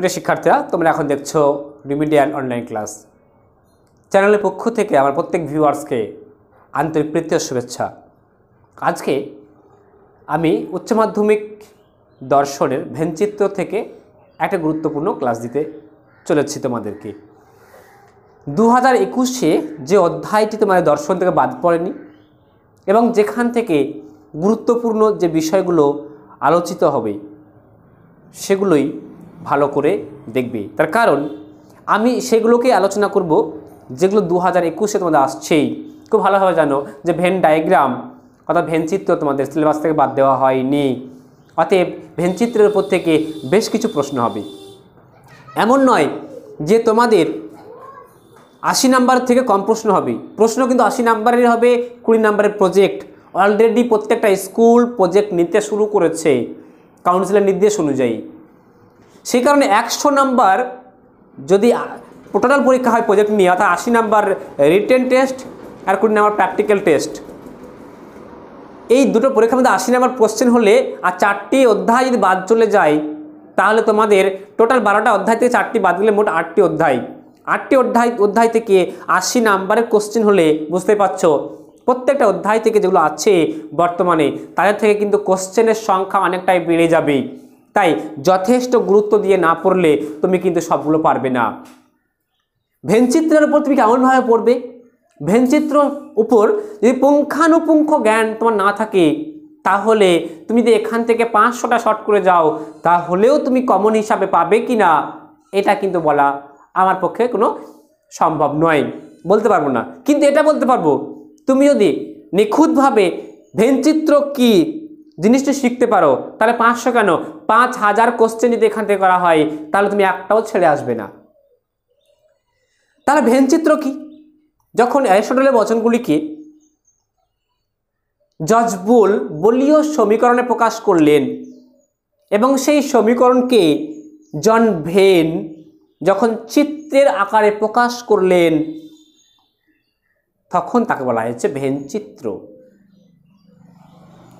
প্রিয় শিক্ষার্থীরা, তোমরা এখন দেখছো রিমিডিয়াল অনলাইন ক্লাস। চ্যানেলের পক্ষ থেকে আমার প্রত্যেক ভিউয়ার্সকে আন্তরিক প্রীতি ও শুভেচ্ছা। আজকে আমি উচ্চ মাধ্যমিক দর্শনের ভেনচিত্র থেকে একটা গুরুত্বপূর্ণ ক্লাস দিতে চলেছি তোমাদেরকে। 2021-এ যে অধ্যায়টি তোমাদের দর্শন থেকে বাদ পড়েনি এবং যেখান থেকে গুরুত্বপূর্ণ যে বিষয়গুলো আলোচিত হবে সেগুলোই ভালো করে দেখবে। তার কারণ আমি সেগুলোকে আলোচনা করব যেগুলো 2021-এ তোমাদের আসছেই। খুব ভালোভাবে জানো যে ভেন ডায়াগ্রাম অর্থাৎ ভেনচিত্র তোমাদের সিলেবাস থেকে বাদ দেওয়া হয়নি। অতএব ভেনচিত্রের উপর থেকে বেশ কিছু প্রশ্ন হবে। এমন নয় যে তোমাদের 80 নাম্বার থেকে কম প্রশ্ন হবে। প্রশ্ন কিন্তু 80 নাম্বারের হবে। 20 নাম্বারের প্রজেক্ট অলরেডি প্রত্যেকটা স্কুল প্রজেক্ট নিতে শুরু করেছে কাউন্সিলের নির্দেশ অনুযায়ী। সেই কারণে 100 নাম্বার যদি টোটাল পরীক্ষা হয় প্রজেক্ট নিয়ে, অর্থাৎ 80 নাম্বার রিটেন টেস্ট আর 20 নাম্বার প্র্যাকটিক্যাল টেস্ট, এই দুটো পরীক্ষার মধ্যে 80 নাম্বার কোশ্চেন হলে আর 4টি অধ্যায় যদি বাদ চলে যায় তাহলে তোমাদের টোটাল 12টা অধ্যায় থেকে 4টি বাদ গেলে মোট 8টি অধ্যায়। 8টি অধ্যায় থেকে 80 নাম্বারের কোশ্চেন হলে বুঝতে পারছো প্রত্যেকটা অধ্যায় থেকে যেগুলো আছে বর্তমানে তাদের থেকে কিন্তু কোশ্চেনের সংখ্যা অনেকটাই বেড়ে যাবে। তাই যথেষ্ট গুরুত্ব দিয়ে না পড়লে তুমি কিন্তু সবগুলো পারবে না। ভেনচিত্রের উপর তুমি কেমনভাবে পড়বে? ভেনচিত্র উপর যদি পুঙ্খানুপুঙ্খ জ্ঞান তোমার না থাকে তাহলে তুমি যদি এখান থেকে 500টা শর্ট করে যাও তাহলেও তুমি কমন হিসাবে পাবে কি না এটা কিন্তু বলা আমার পক্ষে কোনো সম্ভব নয়, বলতে পারবো না। কিন্তু এটা বলতে পারবো তুমি যদি নিখুঁতভাবে ভেনচিত্র কি জিনিসটি শিখতে পারো তাহলে 500 কেন 5000 কোশ্চেন যদি এখান থেকে করা হয় তাহলে তুমি একটাও ছেড়ে আসবে না। তাহলে ভেনচিত্র কি? যখন অ্যারিস্টটলের বচনগুলিকে জজবুল বলীয় সমীকরণে প্রকাশ করলেন এবং সেই সমীকরণকে জন ভেন যখন চিত্রের আকারে প্রকাশ করলেন তখন তাকে বলা হয়েছে ভেনচিত্র।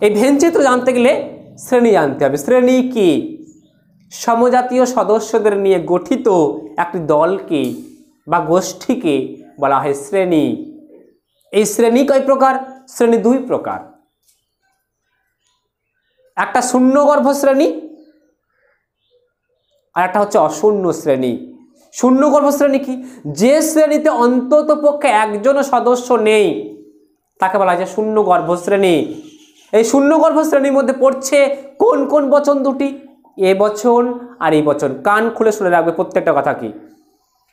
এই ভেনচিত্র জানতে গেলে শ্রেণী জানতে হবে। শ্রেণী কি? সমজাতীয় সদস্যদের নিয়ে গঠিত একটি দলকে বা গোষ্ঠীকে বলা হয় শ্রেণী। এই শ্রেণী কয় প্রকার? শ্রেণী 2 প্রকার। একটা শূন্যগর্ভ শ্রেণী আর একটা হচ্ছে অশূন্য শ্রেণী। শূন্যগর্ভ শ্রেণী কি? যে শ্রেণীতে অন্তত পক্ষে একজনও সদস্য নেই তাকে বলা হয় শূন্যগর্ভ শ্রেণী। এই শূন্যগর্ভ শ্রেণীর মধ্যে পড়ছে কোন কোন বচন দুটি? এ বচন আর এই বচন। কান খুলে শুনে রাখবে প্রত্যেকটা কথা কি।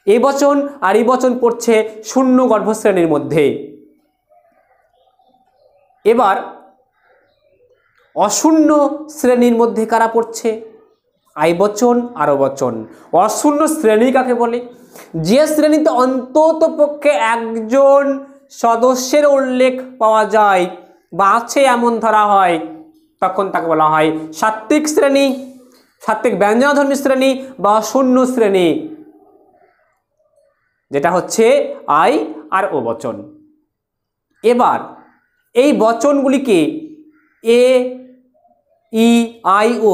এ বচন আর এই বচন পড়ছে শূন্যগর্ভ শ্রেণীর মধ্যে। এবার অশূন্য শ্রেণীর মধ্যে কারা পড়ছে? আই বচন আর বচন। অশূন্য শ্রেণী কাকে বলে? যে শ্রেণীতে অন্তত পক্ষে একজন সদস্যের উল্লেখ পাওয়া যায় বা আছে এমন ধরা হয় তখন তাকে বলা হয় সাত্ত্বিক শ্রেণী, সাত্ত্বিক ব্যঞ্জনধর্মী শ্রেণী বা অশূন্য শ্রেণী, যেটা হচ্ছে আই আর ও বচন। এবার এই বচনগুলিকে এ ই আই ও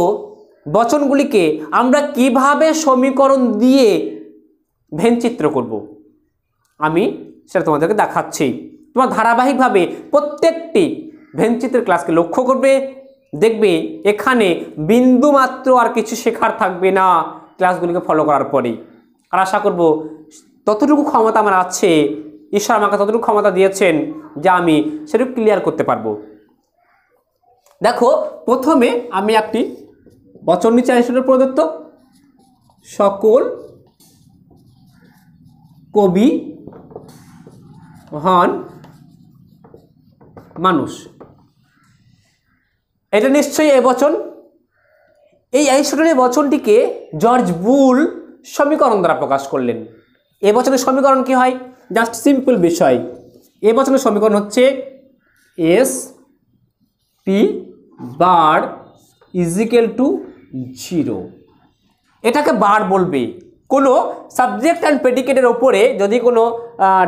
বচনগুলিকে আমরা কিভাবে সমীকরণ দিয়ে ভেনচিত্র করব আমি সেটা তোমাদেরকে দেখাচ্ছি। তোমার ধারাবাহিকভাবে প্রত্যেকটি ভেনচিত্রের ক্লাসকে লক্ষ্য করবে, দেখবে এখানে বিন্দু মাত্র আর কিছু শেখার থাকবে না ক্লাসগুলিকে ফলো করার পরে। আর আশা করব ততটুকু ক্ষমতা আমার আছে, ঈশ্বর আমাকে ততটুকু ক্ষমতা দিয়েছেন যে আমি সেটুকু ক্লিয়ার করতে পারবো। দেখো প্রথমে আমি একটি বচন নিচে অ্যারিস্টটল প্রদত্ত সকল কবি হন মানুষ। এটা নিশ্চয়ই এ বচন। এই অ্যারিস্টটলের বচনটিকে জর্জ বুল সমীকরণ দ্বারা প্রকাশ করলেন। এ বচনের সমীকরণ কি হয়? জাস্ট সিম্পল বিষয়। এ বচনের সমীকরণ হচ্ছে S P bar equal to 0। এটাকে বার বলবে। কোনো সাবজেক্ট অ্যান্ড প্রেডিকেটের ওপরে যদি কোনো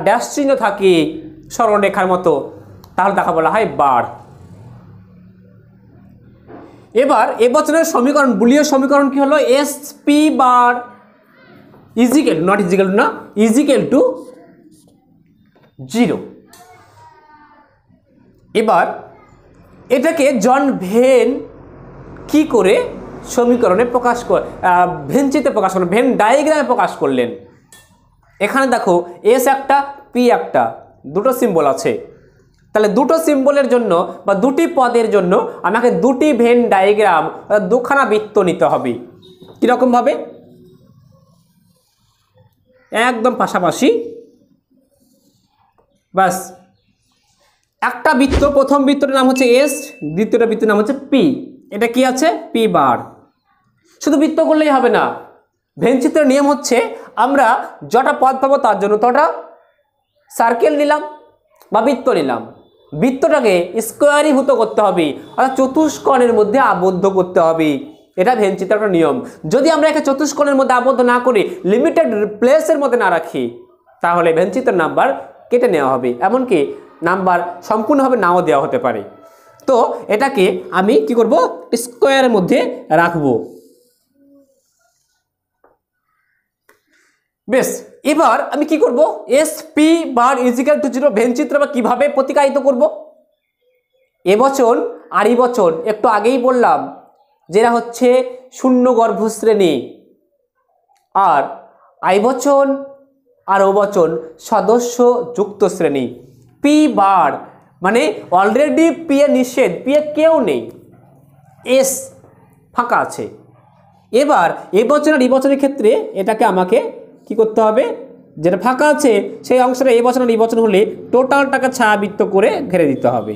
ড্যাশ চিহ্ন থাকে সরলরেখার মতো তাহলে তাকে বলা হয় বার। এবার এ বচনের সমীকরণ বুলীয় সমীকরণ কি হলো? S P bar equal not equal to না, ইজিক্যাল টু 0। এবার এটাকে জন ভেন কি করে সমীকরণে প্রকাশ ভেনচিত্রে প্রকাশ করলেন, ভেন ডায়াগ্রামে প্রকাশ করলেন। এখানে দেখো এস একটা পি একটা, দুটো সিম্বল আছে। তাহলে দুটো সিম্বলের জন্য বা দুটি পদের জন্য আমাকে দুটি ভেন ডায়াগ্রাম, দুখানা বৃত্ত নিতে হবে। কীরকম ভাবে? একদম পাশাপাশি, বাস। একটা বৃত্ত, প্রথম বৃত্তটার নাম হচ্ছে এস, দ্বিতীয়টা বৃত্তের নাম হচ্ছে পি। এটা কি আছে? পি বার। শুধু বৃত্ত করলেই হবে না, ভেনচিত্রের নিয়ম হচ্ছে আমরা যটা পদ পাবো তার জন্য তটা সার্কেল নিলাম বা বৃত্ত নিলাম। বৃত্তটাকে স্কোয়ারিভূত করতে হবে, অর্থাৎ চতুষ্কোণের মধ্যে আবদ্ধ করতে হবে। এটা ভেনচিত্রের একটা নিয়ম। যদি আমরা একে চতুষ্কোণের মধ্যে আবদ্ধ না করে লিমিটেড প্লেসের মধ্যে না রাখি, তাহলে ভেনচিত্রের নাম্বার কেটে নেওয়া হবে, এমনকি নাম্বার সম্পূর্ণভাবে নাও দেওয়া হতে পারে। তো এটাকে আমি কি করব? স্কোয়ারের মধ্যে রাখবো। বেশ, এবার আমি কি করব? S P bar equal to 0 ভেনচিত্র বা কিভাবে প্রতিকায়িত করব? এবচন আর ইবচন একটু আগেই বললাম, যেটা হচ্ছে শূন্য গর্ভ শ্রেণী, আর আইবচন আর ওবচন সদস্য যুক্ত শ্রেণী। পি বার মানে অলরেডি পি এ নিষেধ, পি এ কেউ নেই, এস ফাঁকা আছে। এবার এবচন আর ইবচনের ক্ষেত্রে এটাকে আমাকে কি করতে হবে? যেটা ফাঁকা আছে সেই অংশটা এবচন আর ইবচন হলে টোটালটাকে ছায়াবৃত্ত করে ঘিরে দিতে হবে।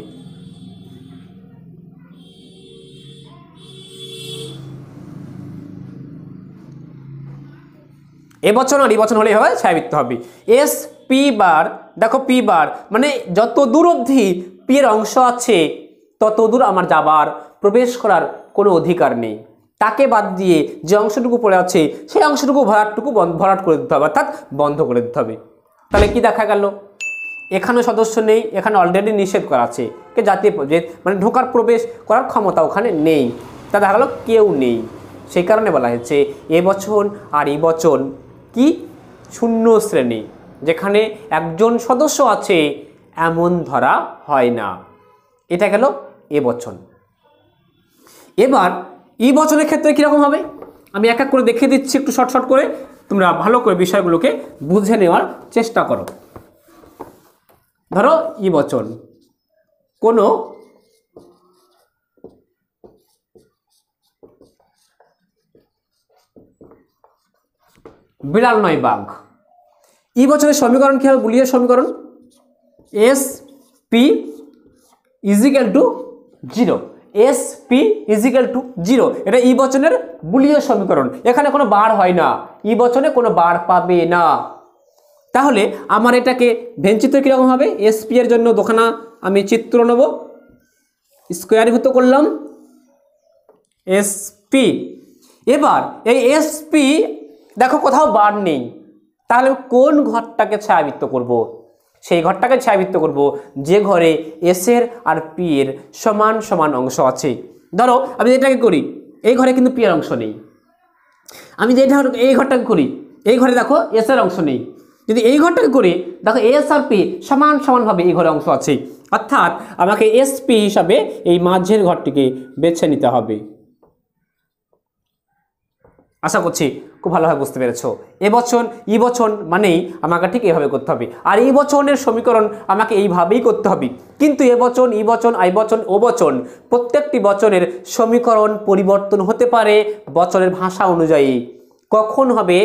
এবচন আর ইবচন হলেই হবে, ছায়াবৃত্ত হবে। এস পি বার, দেখো পি বার মানে যত দূর অবধি পি এর অংশ আছে তত দূর আমার যাবার, প্রবেশ করার কোনো অধিকার নেই। তাকে বাদ দিয়ে যে অংশটুকু পড়ে আছে সেই অংশটুকু ভরাট করে দিতে হবে, অর্থাৎ বন্ধ করে দিতে হবে। তাহলে কি দেখা গেল? এখানে সদস্য নেই, এখানে অলরেডি নিষেধ করা আছে, কে জাতীয় মানে ঢোকার প্রবেশ করার ক্ষমতা ওখানে নেই, তা দেখা গেল কেউ নেই। সেই কারণে বলা হয়েছে এবচন আর ইবচন কি শূন্য শ্রেণী, যেখানে একজন সদস্য আছে এমন ধরা হয় না। এটা গেল এবচন। এবার ইবচনের ক্ষেত্রে কীরকম হবে আমি এক এক করে দেখিয়ে দিচ্ছি, একটু শর্ট করে, তোমরা ভালো করে বিষয়গুলোকে বুঝে নেওয়ার চেষ্টা করো। ধরো ইবচন কোনো বিড়াল নয় বাঘ। ইবচনের সমীকরণ কি হবে? বুলিয়ার সমীকরণ S P equal to 0, S P equal to 0। এটা ইবচনের বুলিয়ার সমীকরণ। এখানে কোনো বার হয় না, ইবচনে কোনো বার পাবে না। তাহলে আমার এটাকে ভেনচিত্র কীরকম হবে? এস পি এর জন্য দোকানা আমি চিত্র নেব, স্কোয়ারভূত করলাম এস পি। এবার এই এস পি দেখো কোথাও বার নেই, তাহলে কোন ঘরটাকে ছায়াবৃত্ত করব? সেই ঘরটাকে ছায়াবৃত্ত করব যে ঘরে এস এর আর পি এর সমান সমান অংশ আছে। ধরো আমি এটাকে করি, এই ঘরে কিন্তু পি এর অংশ নেই। আমি যে এই ঘরটাকে করি, এই ঘরে দেখো এস এর অংশ নেই। যদি এই ঘরটাকে করি, দেখো এস আর পি সমান সমানভাবে এই ঘরে অংশ আছে, অর্থাৎ আমাকে এস পি হিসাবে এই মাঝের ঘরটিকে বেছে নিতে হবে। আশা করছি খুব ভালোভাবে বুঝতে পেরেছ। এবচন ইবচন মানেই আমাকে ঠিক এইভাবে করতে হবে, আর ইবচনের সমীকরণ আমাকে এইভাবেই করতে হবে। কিন্তু এবচন ইবচন আইবচন ওবচন প্রত্যেকটি বচনের সমীকরণ পরিবর্তন হতে পারে বচনের ভাষা অনুযায়ী। কখন হবে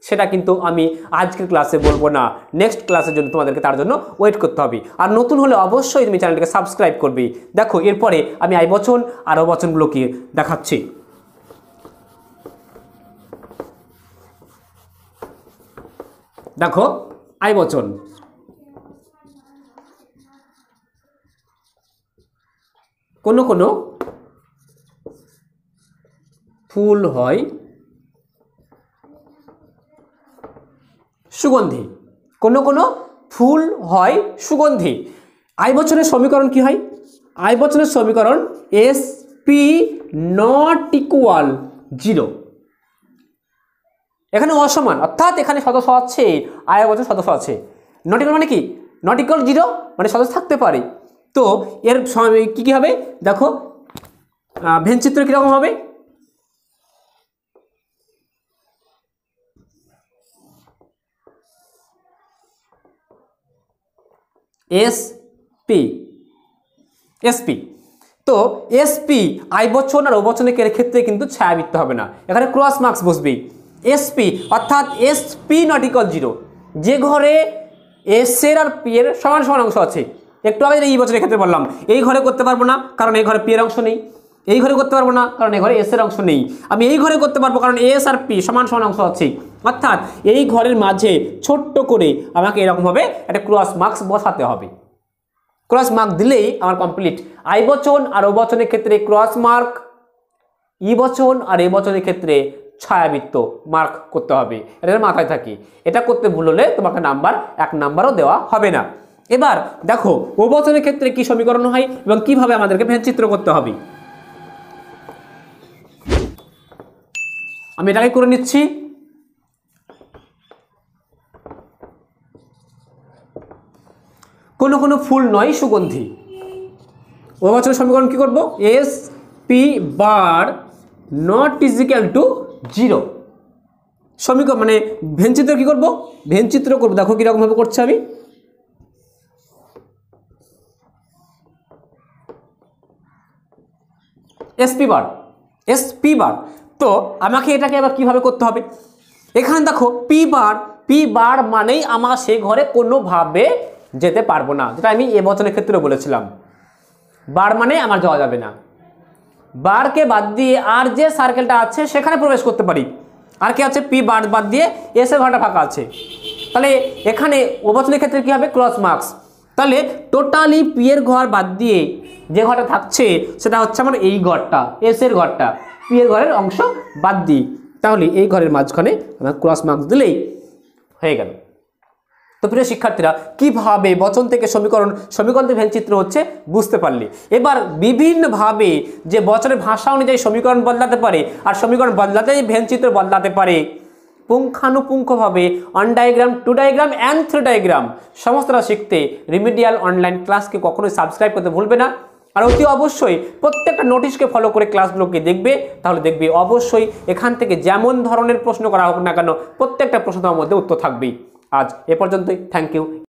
সেটা কিন্তু আমি আজকের ক্লাসে বলবো না, নেক্সট ক্লাসের জন্য তোমাদেরকে তার জন্য ওয়েট করতে হবে। আর নতুন হলে অবশ্যই তুমি চ্যানেলটিকে সাবস্ক্রাইব করবে। দেখো এরপরে আমি আইবচন আর ওবচনগুলোকে দেখাচ্ছি। দেখো আইবচন কোনো কোনো ফুল হয় সুগন্ধি, কোনো কোনো ফুল হয় সুগন্ধি। আইবচনের সমীকরণ কি হয়? আইবচনের সমীকরণ এস পি নট ইকুয়াল 0। এখানে অসমান, অর্থাৎ এখানে সদস্য আছে আর একজন সদস্য আছে। নট ইকুয়াল মানে কি, নট ইকুয়াল 0 মানে সদস্য থাকতে পারে। তো এর কি কি হবে দেখো, ভেনচিত্র কিরকম হবে, এসপি এসপি। তো এসপি আই বচন আর ও বচনের ক্ষেত্রে কিন্তু ছায়াবৃত্ত হবে না, এখানে ক্রস মার্কস বসবে। এসপি অর্থাৎ এসপি নট ইকুয়াল 0, যে ঘরে এস এর আর পি এর সমান সমান অংশ আছে। একটু আগে এই বচনের ক্ষেত্রে বললাম এই ঘরে করতে পারবো না, কারণ এই ঘরে পি এর অংশ নেই। এই ঘরে করতে পারবো না, কারণ এই ঘরে এস এর অংশ নেই। আমি এই ঘরে করতে পারবো, কারণ এস আর পি সমান সমান অংশ আছে। অর্থাৎ এই ঘরের মাঝে ছোট্ট করে আমাকে এরকমভাবে একটা ক্রস মার্কস বসাতে হবে। ক্রস মার্ক দিলেই আমার কমপ্লিট। আই বচন আর ও বচনের ক্ষেত্রে ক্রস মার্ক, ই বচন আর এ বচনের ক্ষেত্রে ছায়াবৃত্ত মার্ক করতে হবে, এটা মাথায় থাকি। এটা করতে ভুল হলে তোমাকে নাম্বার 1 নাম্বারও দেওয়া হবে না। এবার দেখো ও বচনের ক্ষেত্রে কি সমীকরণ হয় এবং কিভাবে আমাদেরকে ভেনচিত্র করতে হবে। আমি এটাকে করে নিচ্ছি। কোনো কোনো ফুল নয় সুগন্ধি। ও বচনের সমীকরণ কি করব, S P bar not equal to 0। সমীকরণ মানে ভেনচিত্র কি করব, ভেনচিত্র করব। দেখো কিরকম ভাবে করছে আমি, এসপি বার। তো আমাকে এটাকে আবার কিভাবে করতে হবে, এখানে দেখো পি বার মানেই আমার সে ঘরে কোনোভাবে যেতে পারবো না, যেটা আমি এ বচনের ক্ষেত্রে বলেছিলাম। বার মানে আমার যাওয়া যাবে না, বারকে বাদ দিয়ে আর যে সার্কেলটা আছে সেখানে প্রবেশ করতে পারি। আর কি আছে, পি বার বাদ দিয়ে এস এর ঘরটা ফাঁকা আছে। তাহলে এখানে ও বচনের ক্ষেত্রে কি হবে, ক্রস মার্কস। তাহলে টোটালি পি এর ঘর বাদ দিয়ে যে ঘরটা থাকছে সেটা হচ্ছে আমার এই ঘরটা, এস এর ঘরটা, পি এর ঘরের অংশ বাদ দিই। তাহলে এই ঘরের মাঝখানে আমার ক্রস মার্কস দিলেই হয়ে গেল। তো প্রিয় শিক্ষার্থীরা, কিভাবে বচন থেকে সমীকরণের ভেনচিত্র হচ্ছে বুঝতে পারলে। এবার বিভিন্নভাবে যে বচনের ভাষা অনুযায়ী সমীকরণ বদলাতে পারে আর সমীকরণ বদলাতেই ভেনচিত্র বদলাতে পারে, পুঙ্খানুপুঙ্খভাবে 1 ডায়াগ্রাম, 2 ডায়াগ্রাম অ্যান্ড 3 ডায়াগ্রাম সমস্তটা শিখতে রিমিডিয়াল অনলাইন ক্লাসকে কখনোই সাবস্ক্রাইব করতে ভুলবে না। আর অতি অবশ্যই প্রত্যেকটা নোটিশকে ফলো করে ক্লাসগুলোকে দেখবে, তাহলে দেখবে অবশ্যই এখান থেকে যেমন ধরনের প্রশ্ন করা হোক না কেন প্রত্যেকটা প্রশ্ন তোমার মধ্যে উত্তর থাকবেই। আজ এ পর্যন্তই, থ্যাংক ইউ।